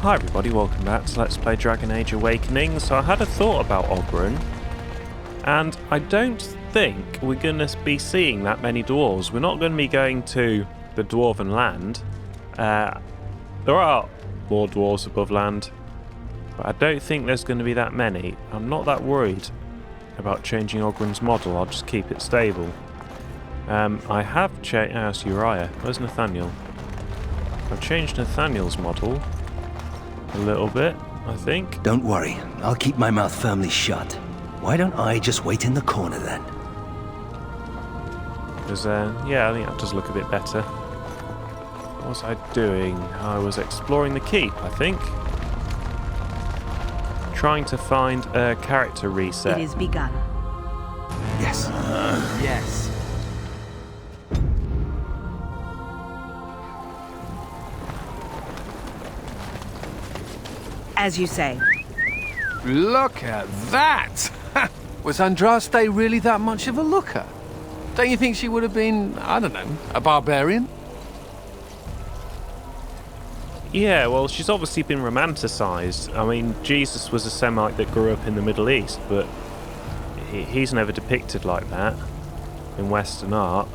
Hi everybody, welcome back to Let's Play Dragon Age Awakening. So I had a thought about Oberon, and I don't think we're going to be seeing that many dwarves. We're not going to be going to the Dwarven land. There are more dwarves above land, but I don't think there's going to be that many. I'm not that worried about changing Ogren's model, I'll just keep it stable. I have changed... that's Uriah. Where's Nathaniel? I've changed Nathaniel's model a little bit, I think. Don't worry, I'll keep my mouth firmly shut. Why don't I just wait in the corner then? Because, yeah, I think that does look a bit better. What was I doing? I was exploring the keep, I think. Trying to find a character reset. It is begun. Yes. Yes. As you say. Look at that! Was Andraste really that much of a looker? Don't you think she would have been, I don't know, a barbarian? Yeah, well, she's obviously been romanticised. I mean, Jesus was a Semite that grew up in the Middle East, but he's never depicted like that in Western art.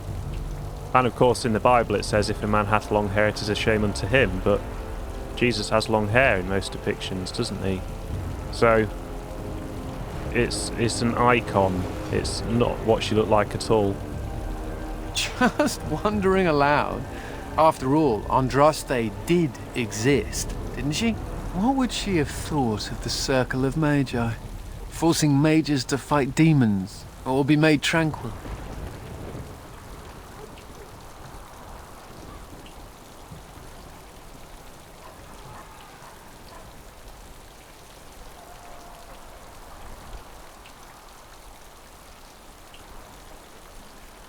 And of course, in the Bible it says, if a man hath long hair, it is a shame unto him, but Jesus has long hair in most depictions, doesn't he? So, it's an icon. It's not what she looked like at all. Just wondering aloud. After all, Andraste did exist, didn't she? What would she have thought of the Circle of Magi? Forcing mages to fight demons, or be made tranquil?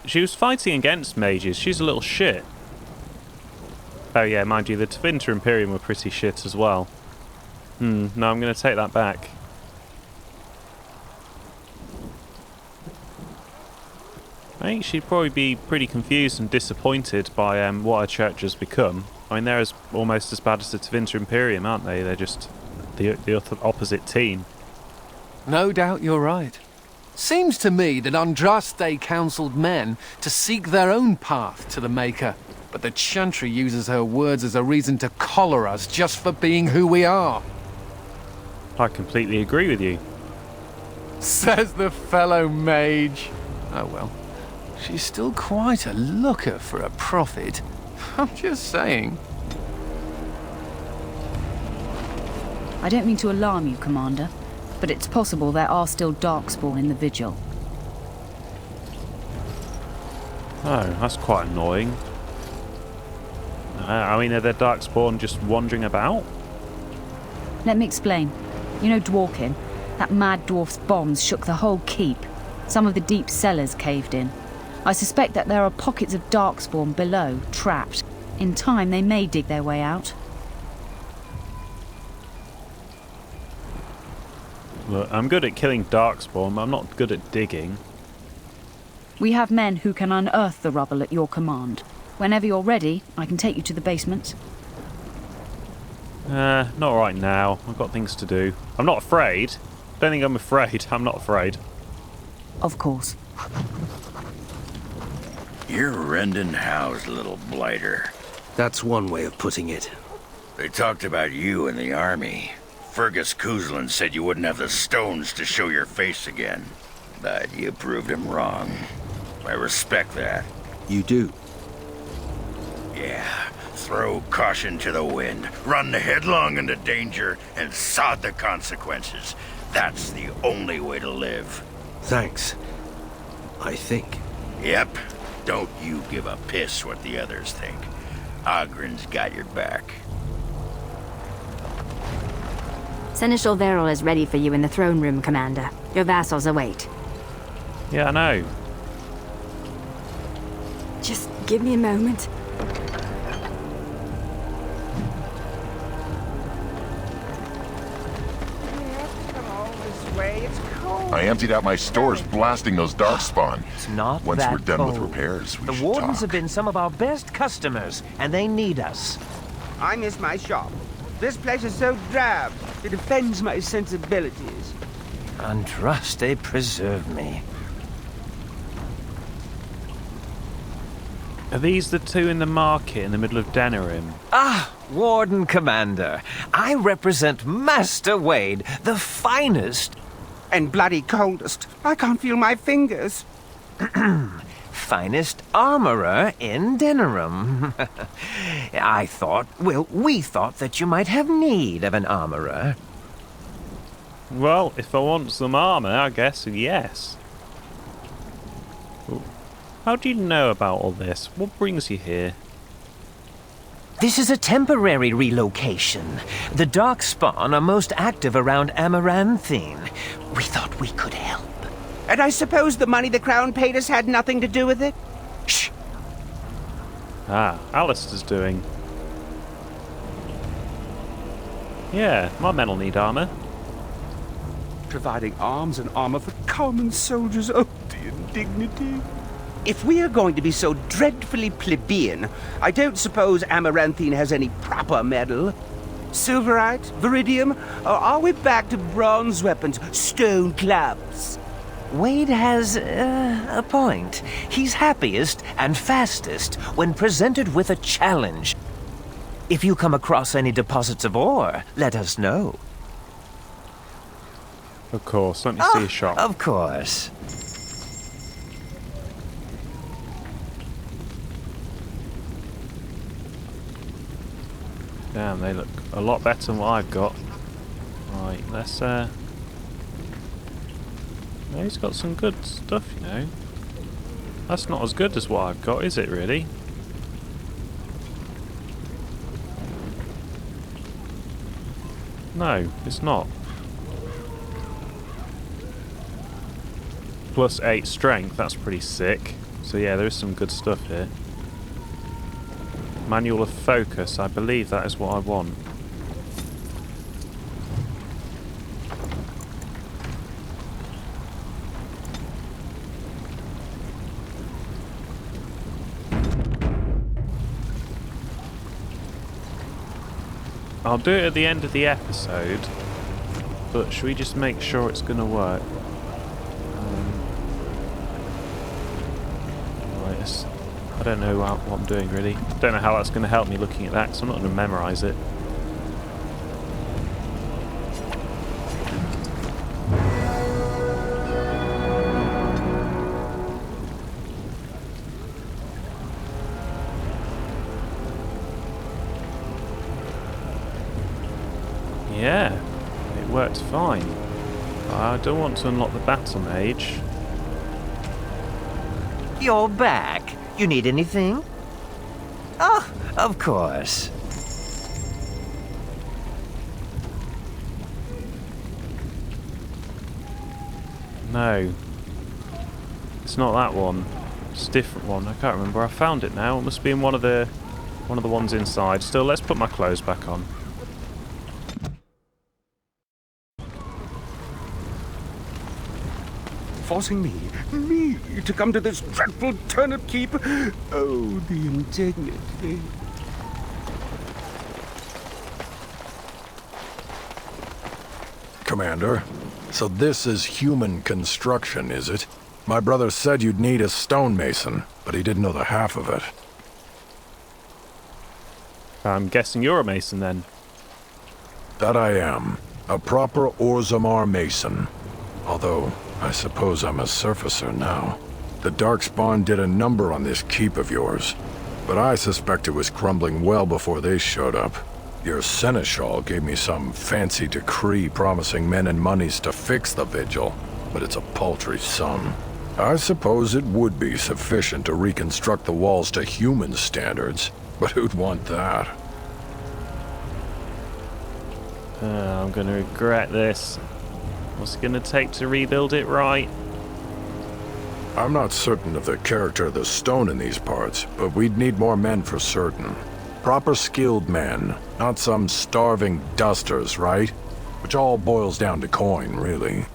She was fighting against mages. She's a little shit. Oh yeah, mind you, the Tevinter Imperium were pretty shit as well. No, I'm going to take that back. I think she'd probably be pretty confused and disappointed by what her church has become. I mean, they're almost as bad as the Tevinter Imperium, aren't they? They're just the opposite team. No doubt you're right. Seems to me that Andraste counselled men to seek their own path to the Maker, but the Chantry uses her words as a reason to collar us just for being who we are. I completely agree with you. Says the fellow mage. Oh well, she's still quite a looker for a prophet. I'm just saying. I don't mean to alarm you, Commander, but it's possible there are still Darkspawn in the Vigil. Oh, that's quite annoying. I mean, are there Darkspawn just wandering about? Let me explain. You know Dworkin? That mad dwarf's bombs shook the whole keep. Some of the deep cellars caved in. I suspect that there are pockets of Darkspawn below, trapped. In time, they may dig their way out. Look, I'm good at killing Darkspawn, but I'm not good at digging. We have men who can unearth the rubble at your command. Whenever you're ready, I can take you to the basement. Not right now. I've got things to do. I'm not afraid. Don't think I'm afraid. I'm not afraid. Of course. You're Rendon Howe's little blighter. That's one way of putting it. They talked about you in the army. Fergus Kuzlin said you wouldn't have the stones to show your face again. But you proved him wrong. I respect that. You do? Yeah. Throw caution to the wind, run headlong into danger, and sod the consequences. That's the only way to live. Thanks. I think. Yep. Don't you give a piss what the others think. Ogren's got your back. Seneschal Verrill is ready for you in the throne room, Commander. Your vassals await. Yeah, I know. Just give me a moment. I emptied out my stores blasting those darkspawn. It's not Once that we're done with cold. repairs, we The should Wardens talk. have been some of our best customers, and they need us. I miss my shop. This place is so drab. It offends my sensibilities. Andraste preserve me. Are these the two in the market in the middle of Denerim? Ah, Warden Commander. I represent Master Wade, the finest... And bloody coldest. I can't feel my fingers. finest armorer in Denerim. we thought that you might have need of an armorer. Well, if I want some armour, I guess yes. Ooh. How do you know about all this? What brings you here? This is a temporary relocation. The Darkspawn are most active around Amaranthine. We thought we could help. And I suppose the money the Crown paid us had nothing to do with it? Shh! Ah, Alistair's doing. Yeah, my men'll need armour. Providing arms and armor for common soldiers. Oh, the indignity. If we are going to be so dreadfully plebeian, I don't suppose Amaranthine has any proper metal. Silverite? Viridium? Or are we back to bronze weapons, stone clubs? Wade has a point. He's happiest and fastest when presented with a challenge. If you come across any deposits of ore, let us know. Of course, let me see a shop. Of course. Damn, they look a lot better than what I've got. Right, let's no, he's got some good stuff, you know. That's not as good as what I've got, is it really? No, it's not. Plus 8 strength, that's pretty sick. So yeah, there is some good stuff here. Manual of focus, I believe that is what I want. I'll do it at the end of the episode, but should we just make sure it's going to work? Right, I don't know what I'm doing really. Don't know how that's going to help me looking at that, because I'm not going to memorise it. Yeah, it worked fine. I don't want to unlock the battle mage. You're back. You need anything? Oh, of course. No. It's not that one. It's a different one. I can't remember. I found it now. It must be in one of the ones inside. Still, let's put my clothes back on. Forcing me, to come to this dreadful turnip keep. Oh, the indignity. Commander, so this is human construction, is it? My brother said you'd need a stonemason, but he didn't know the half of it. I'm guessing you're a mason then. That I am. A proper Orzammar mason. Although, I suppose I'm a surfacer now. The Darkspawn did a number on this keep of yours, but I suspect it was crumbling well before they showed up. Your seneschal gave me some fancy decree promising men and monies to fix the vigil, but it's a paltry sum. I suppose it would be sufficient to reconstruct the walls to human standards, but who'd want that? I'm going to regret this. What's it going to take to rebuild it right? I'm not certain of the character of the stone in these parts, but we'd need more men for certain. Proper skilled men, not some starving dusters, right? Which all boils down to coin, really.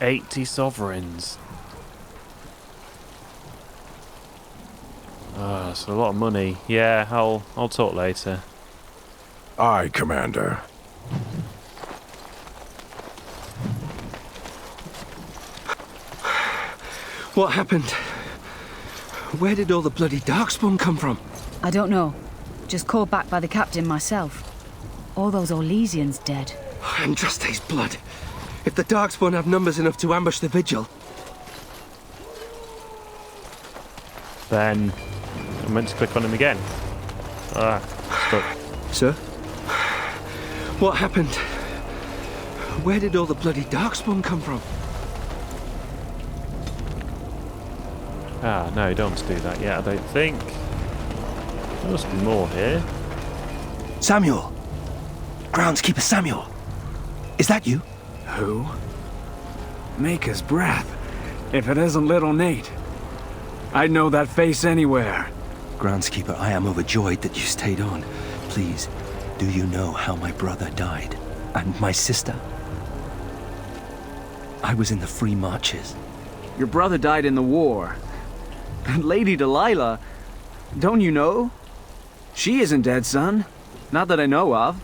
$80 sovereigns. Oh, that's a lot of money. Yeah, I'll talk later. Aye, Commander. What happened? Where did all the bloody darkspawn come from? I don't know. Just called back by the captain myself. All those Orlesians dead. Andraste's blood. If the darkspawn have numbers enough to ambush the vigil. Then I meant to click on him again. Ah, stuck. Sir? What happened? Where did all the bloody darkspawn come from? Ah, no, you don't want to do that yet, I don't think. There must be more here. Samuel! Groundskeeper Samuel! Is that you? Who? Maker's breath. If it isn't little Nate. I'd know that face anywhere. Groundskeeper, I am overjoyed that you stayed on. Please, do you know how my brother died? And my sister? I was in the Free Marches. Your brother died in the war. And Lady Delilah, don't you know? She isn't dead, son. Not that I know of.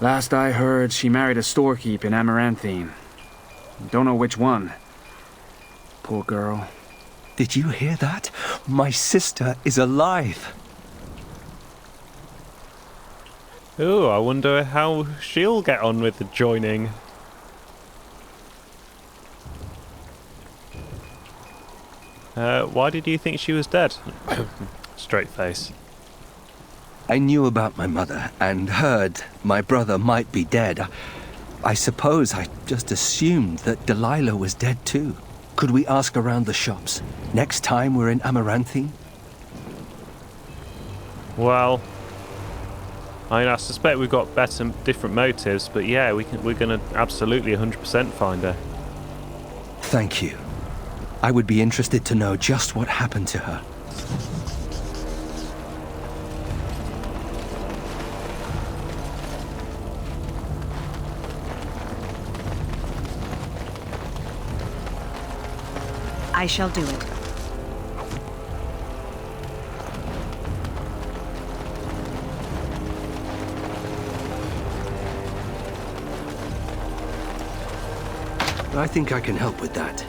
Last I heard, she married a storekeep in Amaranthine. Don't know which one. Poor girl. Did you hear that? My sister is alive. Ooh, I wonder how she'll get on with the joining. Why did you think she was dead? Straight face. I knew about my mother and heard my brother might be dead. I suppose I just assumed that Delilah was dead too. Could we ask around the shops next time we're in Amaranthine? Well, I suspect we've got better, different motives, but yeah, we're going to absolutely 100% find her. Thank you. I would be interested to know just what happened to her. I shall do it. I think I can help with that.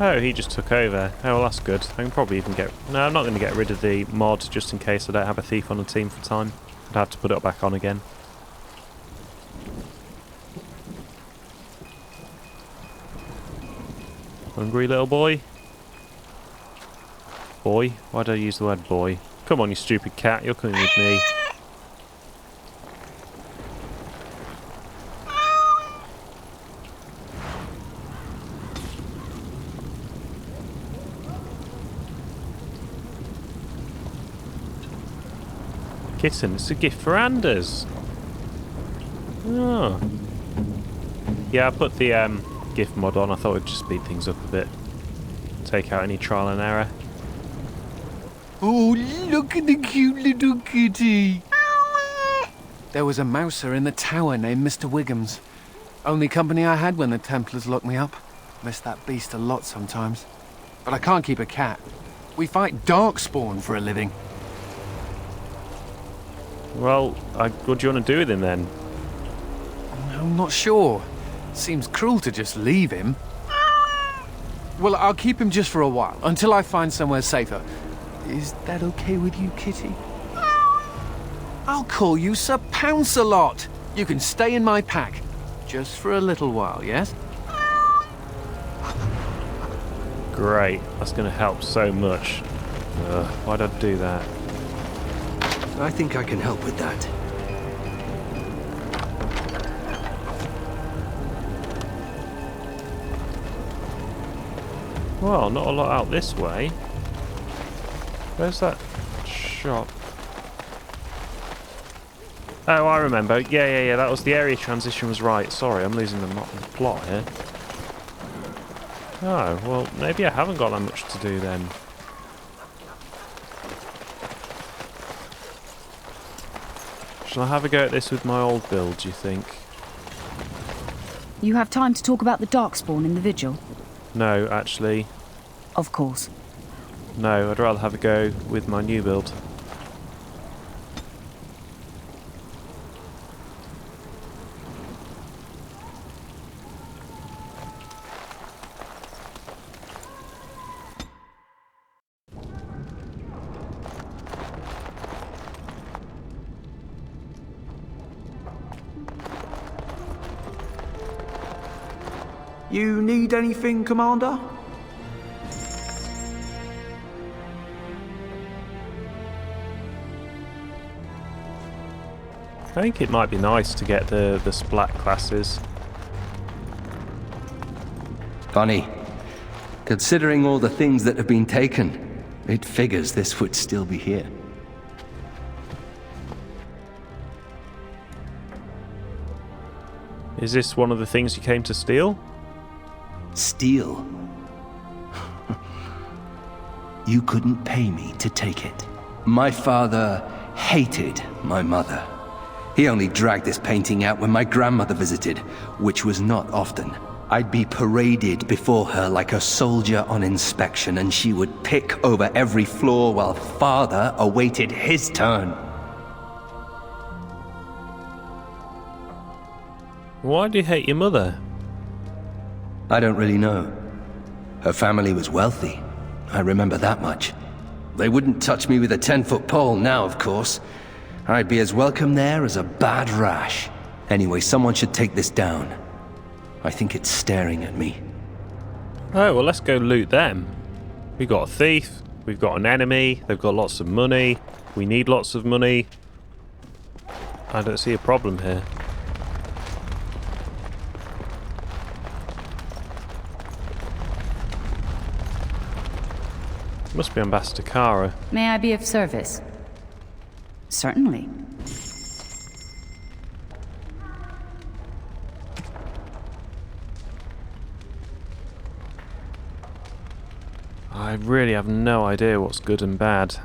Oh, he just took over. Oh, well, that's good. I can probably even get... No, I'm not going to get rid of the mod just in case I don't have a thief on the team for time. I'd have to put it back on again. Hungry little boy? Boy? Why did I use the word boy? Come on, you stupid cat. You're coming with me. Kitten, it's a gift for Anders. Oh. Yeah, I put the gift mod on. I thought it'd just speed things up a bit. Take out any trial and error. Oh, look at the cute little kitty. There was a mouser in the tower named Mr. Wiggums. Only company I had when the Templars locked me up. Miss that beast a lot sometimes. But I can't keep a cat. We fight darkspawn for a living. Well, what do you want to do with him then? I'm not sure. Seems cruel to just leave him. Well, I'll keep him just for a while, until I find somewhere safer. Is that okay with you, kitty? I'll call you Sir Pounce-a-lot. You can stay in my pack. Just for a little while, yes? Great. That's going to help so much. Why'd I do that? I think I can help with that. Well, not a lot out this way. Where's that shop? Oh, I remember. Yeah. That was the area transition was right. Sorry, I'm losing the plot here. Oh, well, maybe I haven't got that much to do then. Shall I have a go at this with my old build, do you think? You have time to talk about the Darkspawn in the Vigil? No, actually. Of course. No, I'd rather have a go with my new build. You need anything, Commander? I think it might be nice to get the splat classes. Funny. Considering all the things that have been taken, it figures this would still be here. Is this one of the things you came to steal? Steal? You couldn't pay me to take it. My father hated my mother. He only dragged this painting out when my grandmother visited, which was not often. I'd be paraded before her like a soldier on inspection, and she would pick over every flaw while father awaited his turn. Why do you hate your mother? I don't really know. Her family was wealthy. I remember that much. They wouldn't touch me with a 10-foot pole now, of course. I'd be as welcome there as a bad rash. Anyway, someone should take this down. I think it's staring at me. Oh, well, let's go loot them. We've got a thief, we've got an enemy, they've got lots of money, we need lots of money. I don't see a problem here. Must be Ambassador Kara. May I be of service? Certainly. I really have no idea what's good and bad.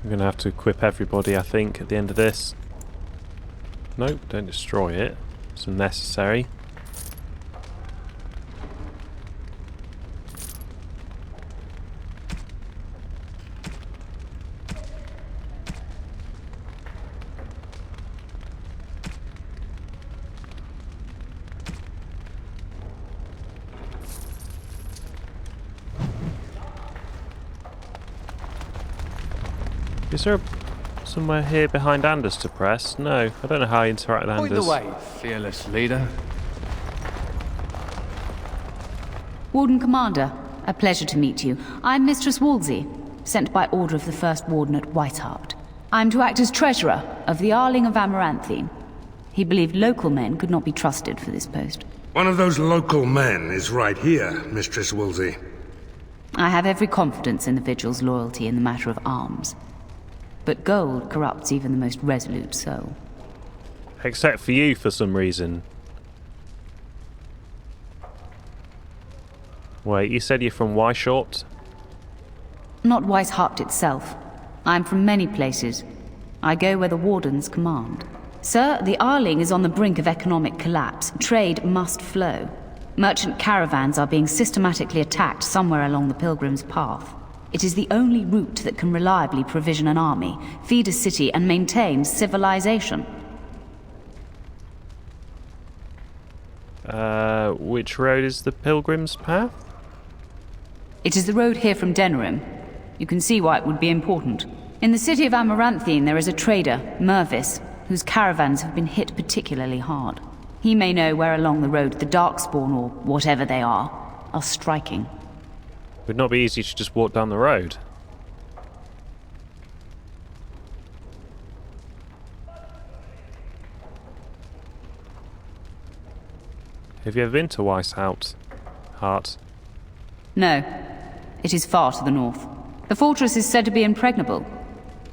I'm going to have to equip everybody, I think, at the end of this. Nope, don't destroy it. It's unnecessary. Is there somewhere here behind Anders to press? No, I don't know how I interact with Point Anders. the way, fearless leader. Warden Commander, a pleasure to meet you. I'm Mistress Wolsey, sent by order of the First Warden at Whitehart. I'm to act as treasurer of the Arling of Amaranthine. He believed local men could not be trusted for this post. One of those local men is right here, Mistress Wolsey. I have every confidence in the Vigil's loyalty in the matter of arms. But gold corrupts even the most resolute soul. Except for you, for some reason. Wait, you said you're from Weishaupt? Not Weishaupt itself. I'm from many places. I go where the Wardens command. Sir, the Arling is on the brink of economic collapse. Trade must flow. Merchant caravans are being systematically attacked somewhere along the Pilgrim's Path. It is the only route that can reliably provision an army, feed a city, and maintain civilization. Which road is the Pilgrim's Path? It is the road here from Denerim. You can see why it would be important. In the city of Amaranthine there is a trader, Mervis, whose caravans have been hit particularly hard. He may know where along the road the Darkspawn, or whatever they are striking. Would not be easy to just walk down the road. Have you ever been to Weishaupt? No. It is far to the north. The fortress is said to be impregnable.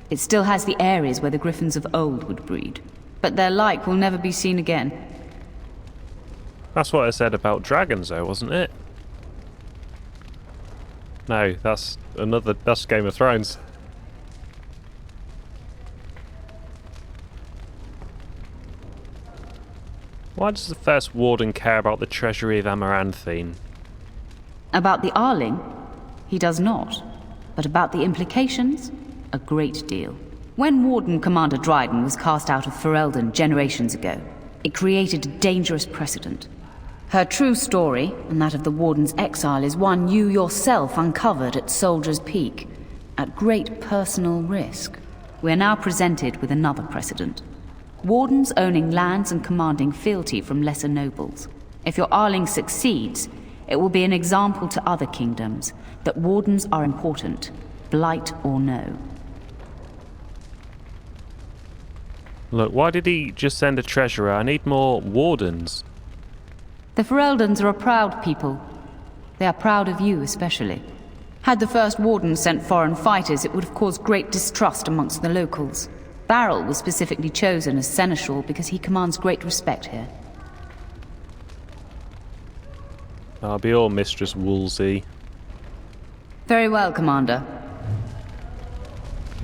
It still has the areas where the griffins of old would breed. But their like will never be seen again. That's what I said about dragons, though, wasn't it? No, that's Game of Thrones. Why does the first warden care about the treasury of Amaranthine? About the Arling? He does not. But about the implications? A great deal. When Warden Commander Dryden was cast out of Ferelden generations ago, it created a dangerous precedent. Her true story, and that of the Warden's exile, is one you yourself uncovered at Soldier's Peak, at great personal risk. We are now presented with another precedent. Wardens owning lands and commanding fealty from lesser nobles. If your Arling succeeds, it will be an example to other kingdoms that wardens are important, blight or no. Look, why did he just send a treasurer? I need more wardens. The Fereldans are a proud people. They are proud of you especially. Had the first warden sent foreign fighters, it would have caused great distrust amongst the locals. Barrel was specifically chosen as seneschal because he commands great respect here. I'll be all Mistress Woolsey. Very well, Commander.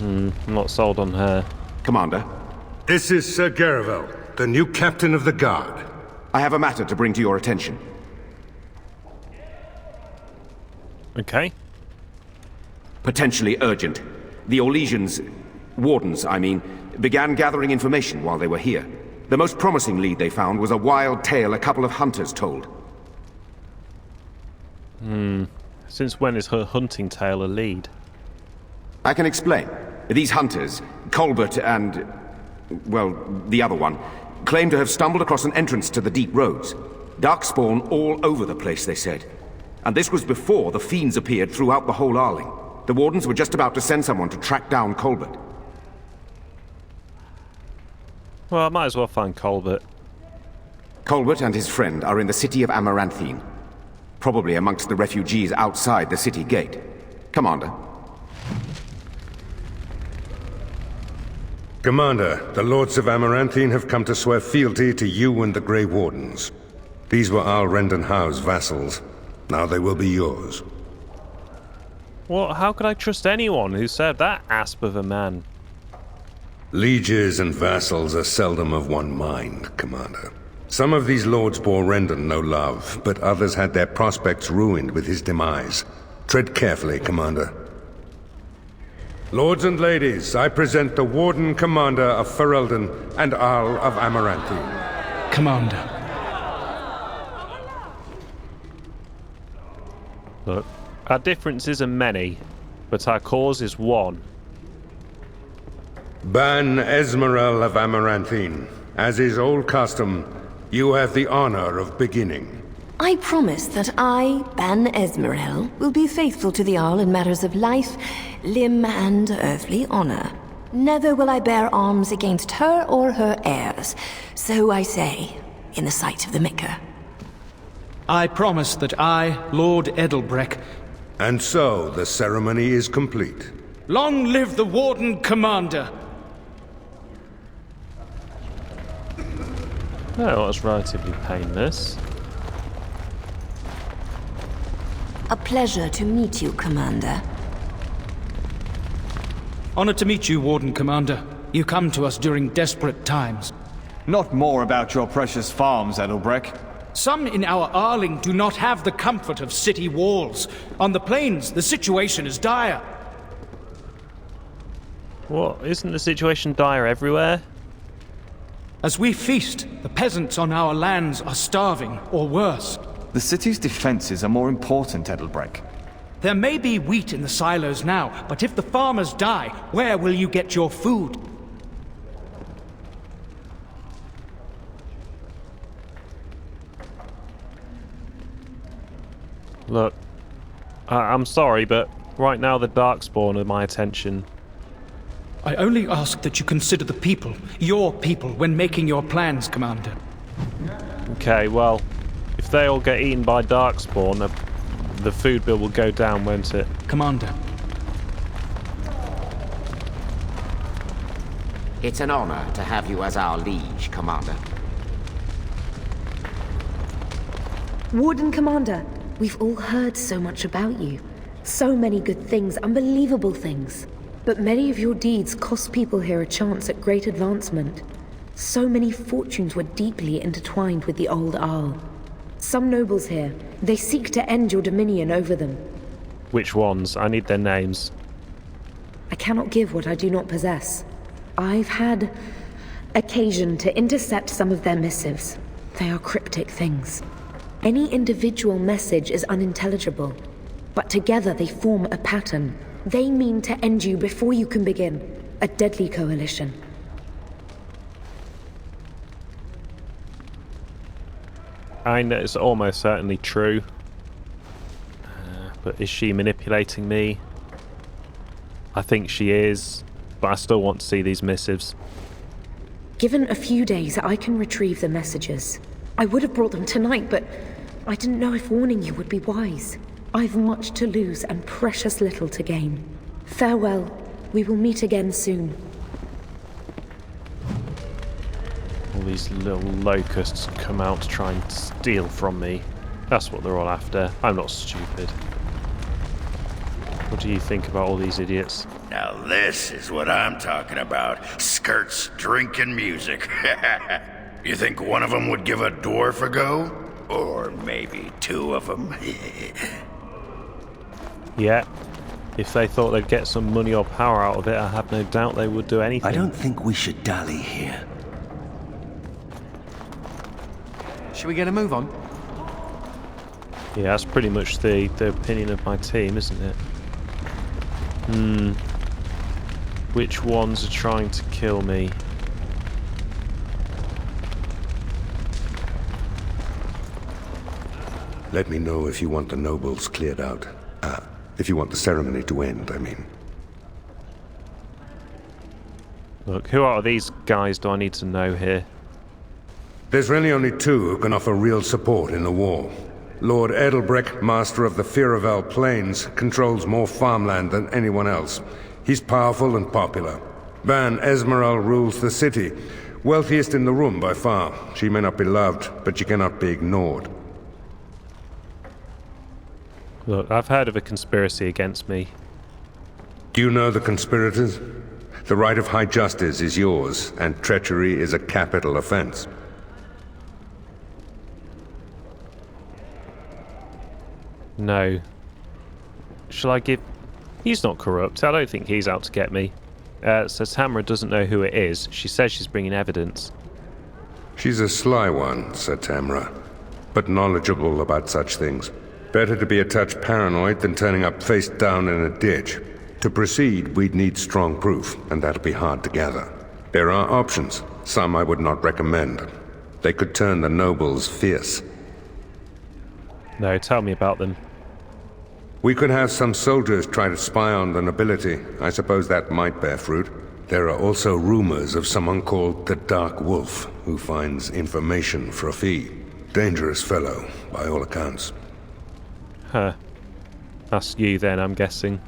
I'm not sold on her. Commander? This is Sir Garavel, the new captain of the guard. I have a matter to bring to your attention. Okay. Potentially urgent. The Orlesians, wardens, I mean, began gathering information while they were here. The most promising lead they found was a wild tale a couple of hunters told. Since when is her hunting tale a lead? I can explain. These hunters, Colbert and, well, the other one, claim to have stumbled across an entrance to the deep roads. Darkspawn all over the place, they said. And this was before the fiends appeared throughout the whole Arling. The wardens were just about to send someone to track down Colbert. Well, I might as well find Colbert. Colbert and his friend are in the city of Amaranthine. Probably amongst the refugees outside the city gate. Commander. Commander, the Lords of Amaranthine have come to swear fealty to you and the Grey Wardens. These were Alrend and Howe's vassals. Now they will be yours. Well, how could I trust anyone who served that asp of a man? Lieges and vassals are seldom of one mind, Commander. Some of these lords bore Rendon no love, but others had their prospects ruined with his demise. Tread carefully, Commander. Lords and ladies, I present the Warden Commander of Ferelden and Arl of Amaranthine. Commander. Look, our differences are many, but our cause is one. Ban Esmeralda of Amaranthine, as is old custom, you have the honor of beginning. I promise that I, Ban Esmerel, will be faithful to the Arl in matters of life, limb, and earthly honor. Never will I bear arms against her or her heirs. So I say, in the sight of the Maker. I promise that I, Lord Edelbreck... And so, the ceremony is complete. Long live the Warden Commander! Oh, that's relatively painless. A pleasure to meet you, Commander. Honored to meet you, Warden Commander. You come to us during desperate times. Not more about your precious farms, Edelbreck. Some in our Arling do not have the comfort of city walls. On the plains, the situation is dire. What? Isn't the situation dire everywhere? As we feast, the peasants on our lands are starving, or worse. The city's defenses are more important, Edelbreck. There may be wheat in the silos now, but if the farmers die, where will you get your food? Look, I'm sorry, but right now the Darkspawn are my attention. I only ask that you consider the people, your people, when making your plans, Commander. Okay, well, if they all get eaten by Darkspawn, the food bill will go down, won't it? Commander. It's an honor to have you as our liege, Commander. Warden Commander, we've all heard so much about you. So many good things, unbelievable things. But many of your deeds cost people here a chance at great advancement. So many fortunes were deeply intertwined with the old Arl. Some nobles here, they seek to end your dominion over them. Which ones? I need their names. I cannot give what I do not possess. I've had occasion to intercept some of their missives. They are cryptic things. Any individual message is unintelligible, but together they form a pattern. They mean to end you before you can begin. A deadly coalition. I know it's almost certainly true. But is she manipulating me? I think she is, but I still want to see these missives. Given a few days, I can retrieve the messages. I would have brought them tonight, but I didn't know if warning you would be wise. I've much to lose and precious little to gain. Farewell. We will meet again soon. All these little locusts come out to try and steal from me. That's what they're all after. I'm not stupid. What do you think about all these idiots? Now this is what I'm talking about. Skirts, drinking music. You think one of them would give a dwarf a go? Or maybe two of them? Yeah. If they thought they'd get some money or power out of it, I have no doubt they would do anything. I don't think we should dally here. Should we get a move on? Yeah, that's pretty much the opinion of my team, isn't it? Which ones are trying to kill me? Let me know if you want the nobles cleared out. If you want the ceremony to end, I mean. Look, who out of these guys do I need to know here? There's really only two who can offer real support in the war. Lord Edelbreck, master of the Firavel Plains, controls more farmland than anyone else. He's powerful and popular. Van Esmeralda rules the city, wealthiest in the room by far. She may not be loved, but she cannot be ignored. Look, I've heard of a conspiracy against me. Do you know the conspirators? The right of high justice is yours, and treachery is a capital offense. No. Shall I give... He's not corrupt. I don't think he's out to get me. So Tamara doesn't know who it is. She says she's bringing evidence. She's a sly one, said Tamara, but knowledgeable about such things. Better to be a touch paranoid than turning up face down in a ditch. To proceed, we'd need strong proof, and that'll be hard to gather. There are options. Some I would not recommend. They could turn the nobles fierce. No, tell me about them. We could have some soldiers try to spy on the nobility. I suppose that might bear fruit. There are also rumors of someone called the Dark Wolf, who finds information for a fee. Dangerous fellow, by all accounts. Huh. That's you then, I'm guessing.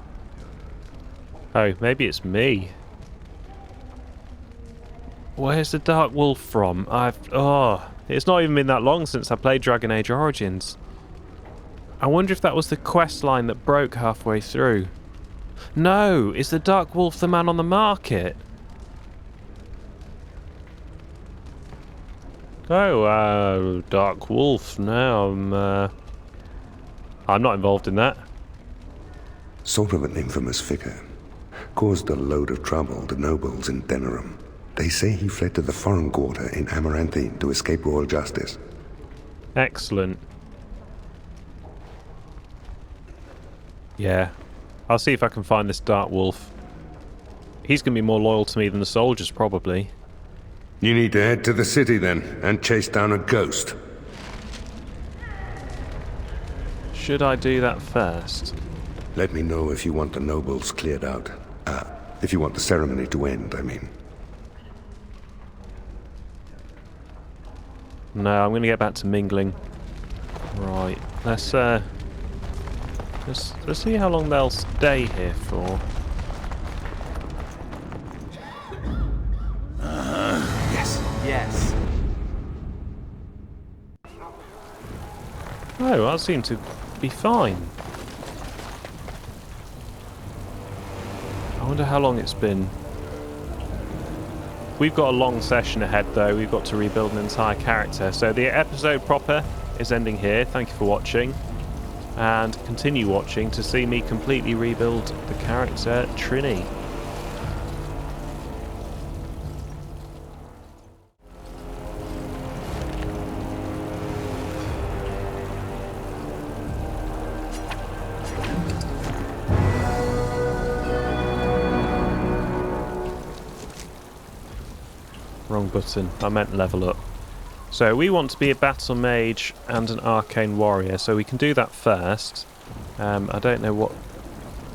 Oh, maybe it's me. Where's the Dark Wolf from? It's not even been that long since I played Dragon Age Origins. I wonder if that was the quest line that broke halfway through. No, is the Dark Wolf the man on the market? Oh, Dark Wolf. No, I'm not involved in that. Sort of an infamous figure. Caused a load of trouble to nobles in Denerim. They say he fled to the foreign quarter in Amaranthine to escape royal justice. Excellent. Yeah. I'll see if I can find this Dark Wolf. He's going to be more loyal to me than the soldiers, probably. You need to head to the city then, and chase down a ghost. Should I do that first? Let me know if you want the nobles cleared out. If you want the ceremony to end, I mean. No, I'm going to get back to mingling. Right, let's see how long they'll stay here for. Yes. Oh, that seemed to be fine. I wonder how long it's been. We've got a long session ahead though. We've got to rebuild an entire character. So the episode proper is ending here. Thank you for watching. And continue watching to see me completely rebuild the character Trini. Wrong button. I meant level up. So we want to be a battle mage and an arcane warrior, so we can do that first. I don't know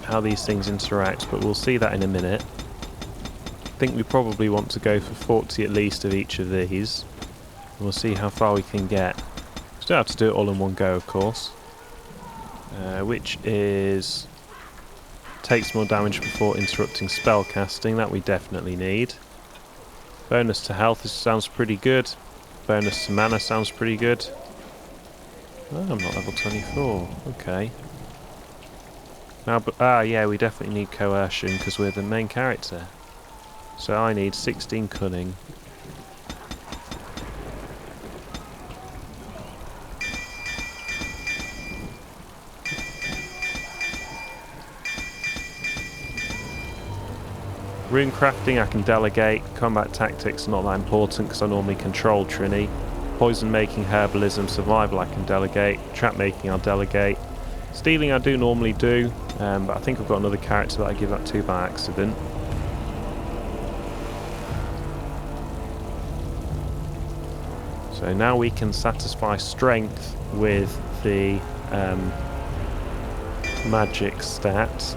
how these things interact, but we'll see that in a minute. I think we probably want to go for 40 at least of each of these. We'll see how far we can get. We don't have to do it all in one go, of course. Which is... takes more damage before interrupting spell casting. That we definitely need. Bonus to health sounds pretty good. Bonus to mana sounds pretty good. Oh, I'm not level 24. Okay. Now, yeah, we definitely need coercion because we're the main character. So I need 16 cunning. Rune crafting I can delegate. Combat tactics not that important because I normally control Trini. Poison making, herbalism, survival I can delegate. Trap making I'll delegate. Stealing I do normally do, but I think I've got another character that I give that to by accident. So now we can satisfy strength with the magic stat.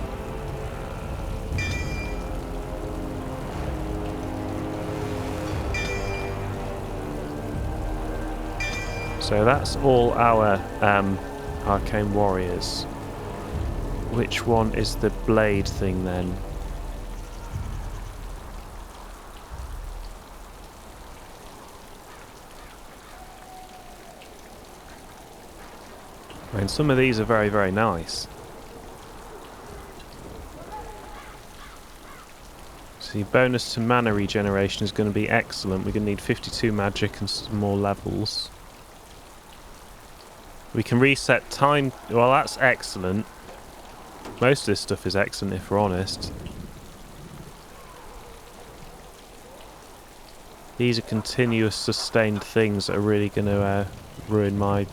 So that's all our arcane warriors. Which one is the blade thing then? I mean, some of these are very, very nice. See, bonus to mana regeneration is going to be excellent. We're going to need 52 magic and some more levels. We can reset time. Well, that's excellent. Most of this stuff is excellent, if we're honest. These are continuous sustained things that are really going to ruin my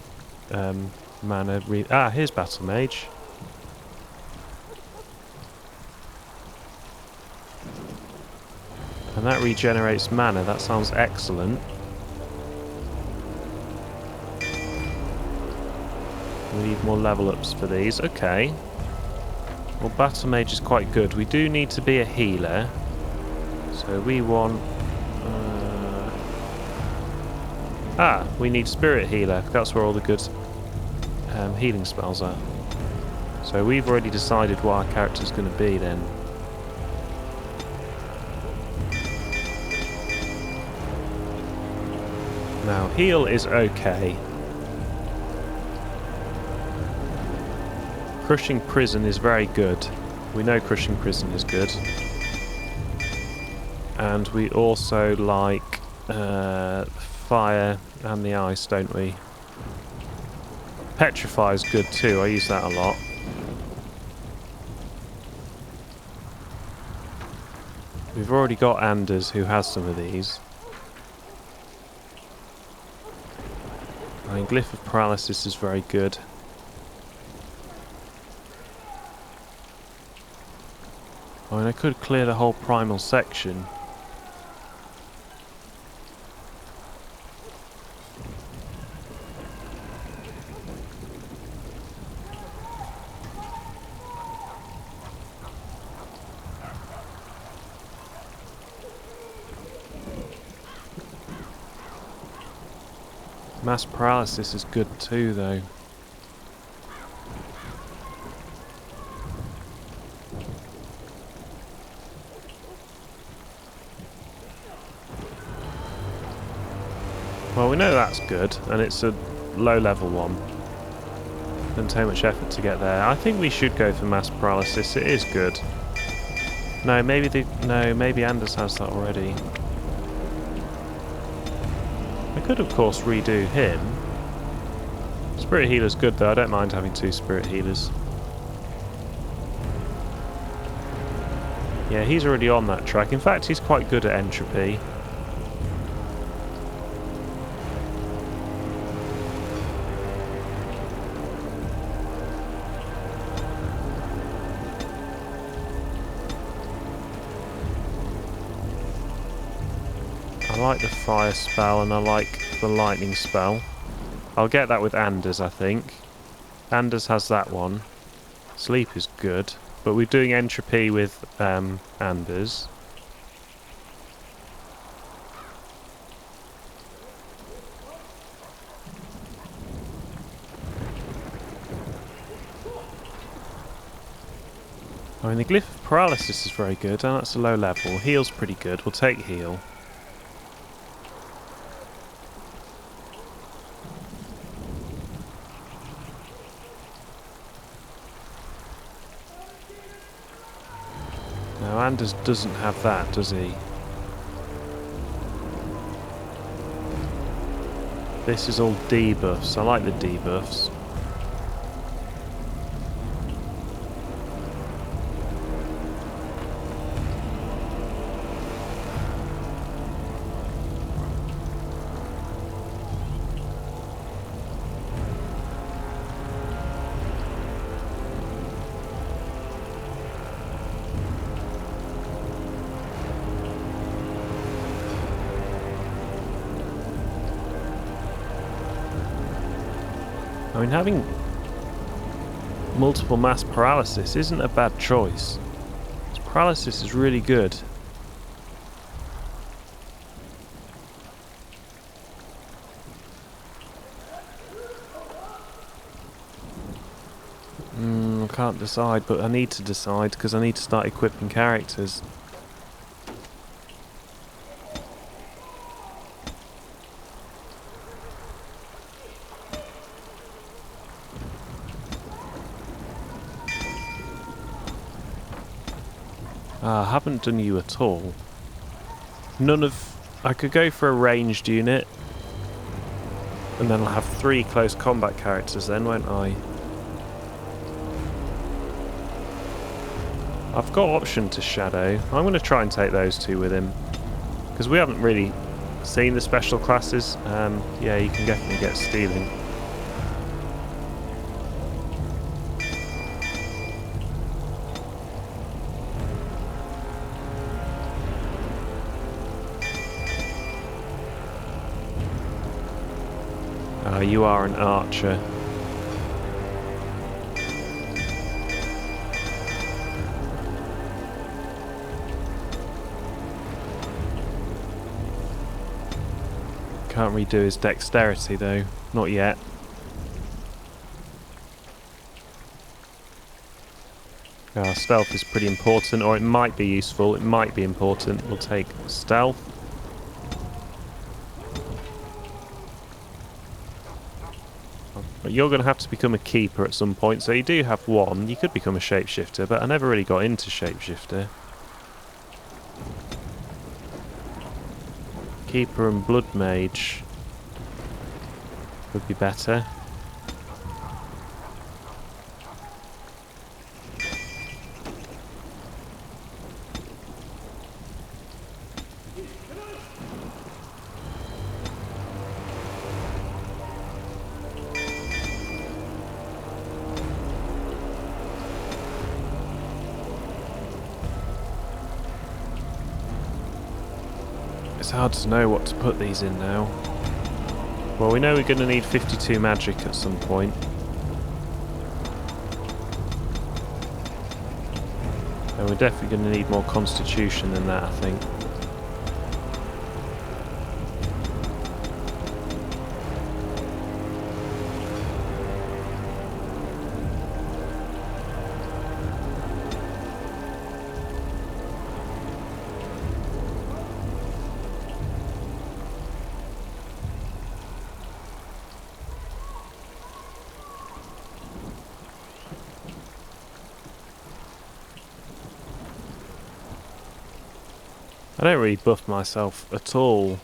mana. Here's Battle Mage. And that regenerates mana. That sounds excellent. We need more level ups for these. Okay. Well, Battle Mage is quite good. We do need to be a healer. So we want... we need Spirit Healer. That's where all the good healing spells are. So we've already decided what our character's going to be then. Now, heal is okay. Crushing Prison is very good. We know Crushing Prison is good. And we also like fire and the ice, don't we? Petrify is good too. I use that a lot. We've already got Anders who has some of these. I mean, Glyph of Paralysis is very good. I mean, I could clear the whole primal section. Mass paralysis is good too, though. Well, we know that's good, and it's a low-level one. Didn't take much effort to get there. I think we should go for mass paralysis. It is good. No, maybe Anders has that already. I could, of course, redo him. Spirit healer's good, though. I don't mind having 2 spirit healers. Yeah, he's already on that track. In fact, he's quite good at entropy. I like the fire spell and I like the lightning spell. I'll get that with Anders, I think. Anders has that one. Sleep is good, but we're doing entropy with Anders. I mean, the glyph of paralysis is very good, and that's a low level. Heal's pretty good. We'll take heal. Now, Anders doesn't have that, does he? This is all debuffs. I like the debuffs. I mean, having multiple mass paralysis isn't a bad choice. Paralysis is really good. I can't decide, but I need to decide because I need to start equipping characters. I haven't done you at all. I could go for a ranged unit, and then I'll have 3 close combat characters then, won't I? I've got option to Shadow. I'm going to try and take those 2 with him, because we haven't really seen the special classes. Yeah, you can definitely get stealing. You are an archer. Can't redo his dexterity though, not yet. Stealth is pretty important, or it might be useful, it might be important. We'll take stealth. But you're going to have to become a keeper at some point, so you do have 1. You could become a shapeshifter, but I never really got into shapeshifter. Keeper and blood mage would be better. It's hard to know what to put these in now. Well, we know we're going to need 52 magic at some point. And we're definitely going to need more constitution than that, I think. I don't really buff myself at all.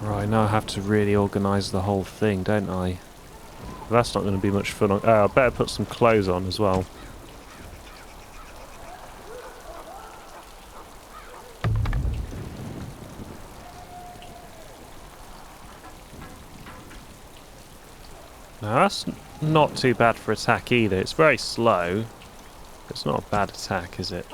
Right, now I have to really organise the whole thing, don't I? That's not going to be much fun. I better put some clothes on as well. Now that's not too bad for attack either. It's very slow. It's not a bad attack, is it?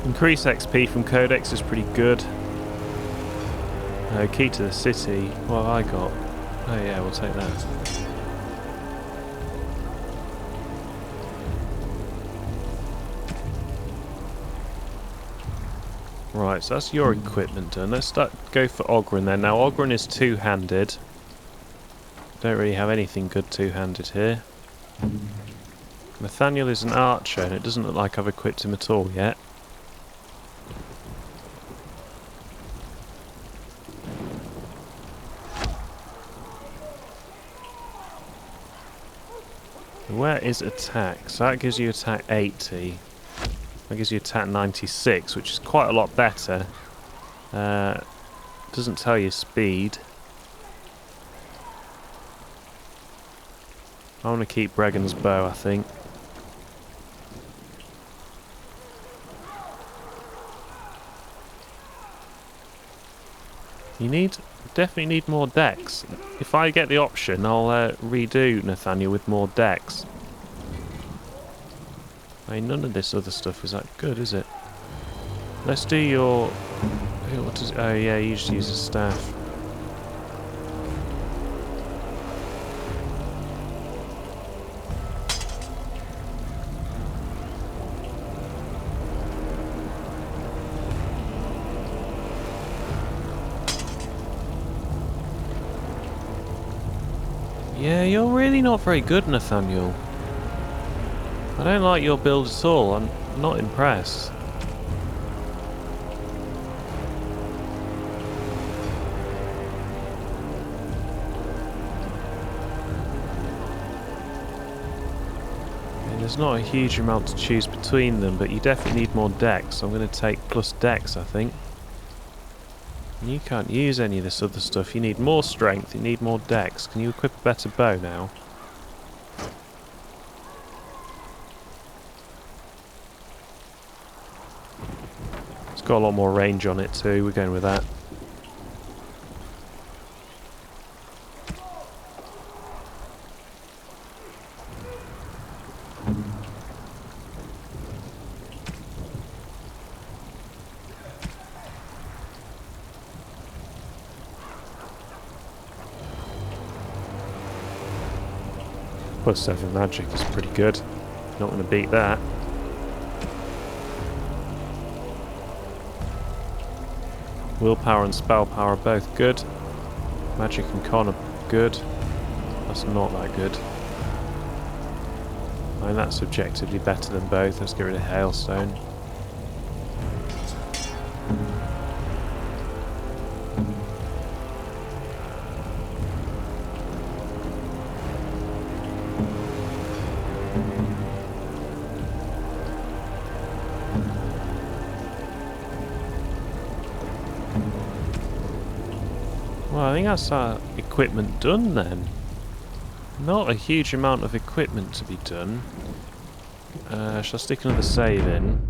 Increase XP from Codex is pretty good. Key to the city. What have I got? Oh yeah, we'll take that. Right, so that's your equipment done. Let's go for Ogren then. Now Ogren is two-handed. Don't really have anything good two-handed here. Nathaniel is an archer and it doesn't look like I've equipped him at all yet. Where is attack? So that gives you attack 80. That gives you attack 96, which is quite a lot better. Doesn't tell you speed. I want to keep Bregan's bow, I think. Definitely need more decks. If I get the option, I'll redo Nathaniel with more decks. I mean, none of this other stuff is that good, is it? Let's do your... What does... Oh yeah, you just use a staff. Yeah, you're really not very good, Nathaniel. I don't like your build at all. I'm not impressed. And there's not a huge amount to choose between them, but you definitely need more decks. So I'm going to take plus decks, I think. You can't use any of this other stuff. You need more strength, you need more decks. Can you equip a better bow now? It's got a lot more range on it too, we're going with that. Plus 7 magic is pretty good. Not going to beat that. Willpower and spell power are both good. Magic and con are good. That's not that good. I mean, that's objectively better than both. Let's get rid of Hailstone. Well, I think that's our equipment done then. Not a huge amount of equipment to be done. Shall I stick another save in?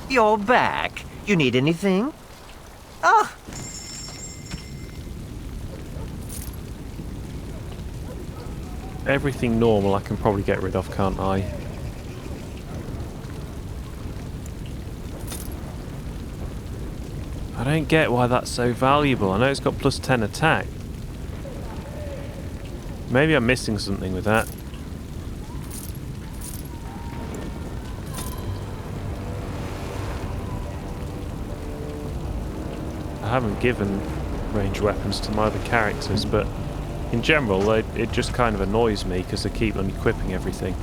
You're back. You need anything? Oh! everything normal I can probably get rid of, can't I? I don't get why that's so valuable. I know it's got plus 10 attack. Maybe I'm missing something with that. I haven't given ranged weapons to my other characters, but in general it just kind of annoys me because they keep unequipping everything.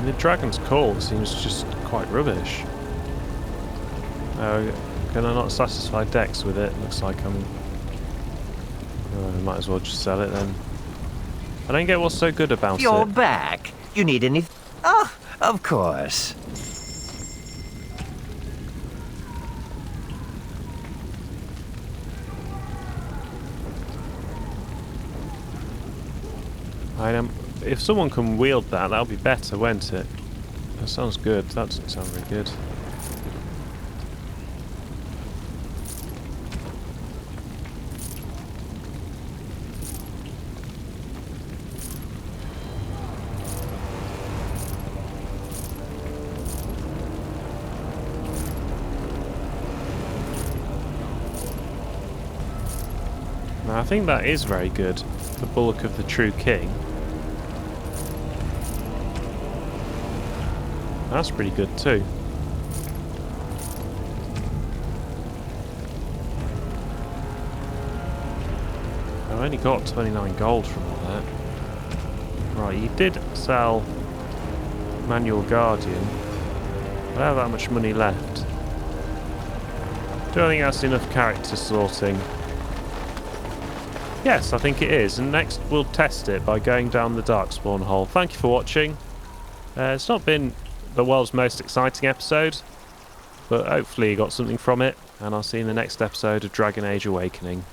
The dragon's call seems just quite rubbish. Can I not satisfy Dex with it? Looks like I'm... might as well just sell it then. I don't get what's so good about it. You're back. You need any... Oh, of course. If someone can wield that, that'll be better, won't it? That sounds good. That doesn't sound very good. Now, I think that is very good. The bulk of the true king. That's pretty good too. I've only got 29 gold from all that. Right, you did sell Manual Guardian. I don't have that much money left. Do I think that's enough character sorting? Yes, I think it is. And next we'll test it by going down the Darkspawn hole. Thank you for watching. It's not been the world's most exciting episode, but hopefully you got something from it, and I'll see you in the next episode of Dragon Age Awakening.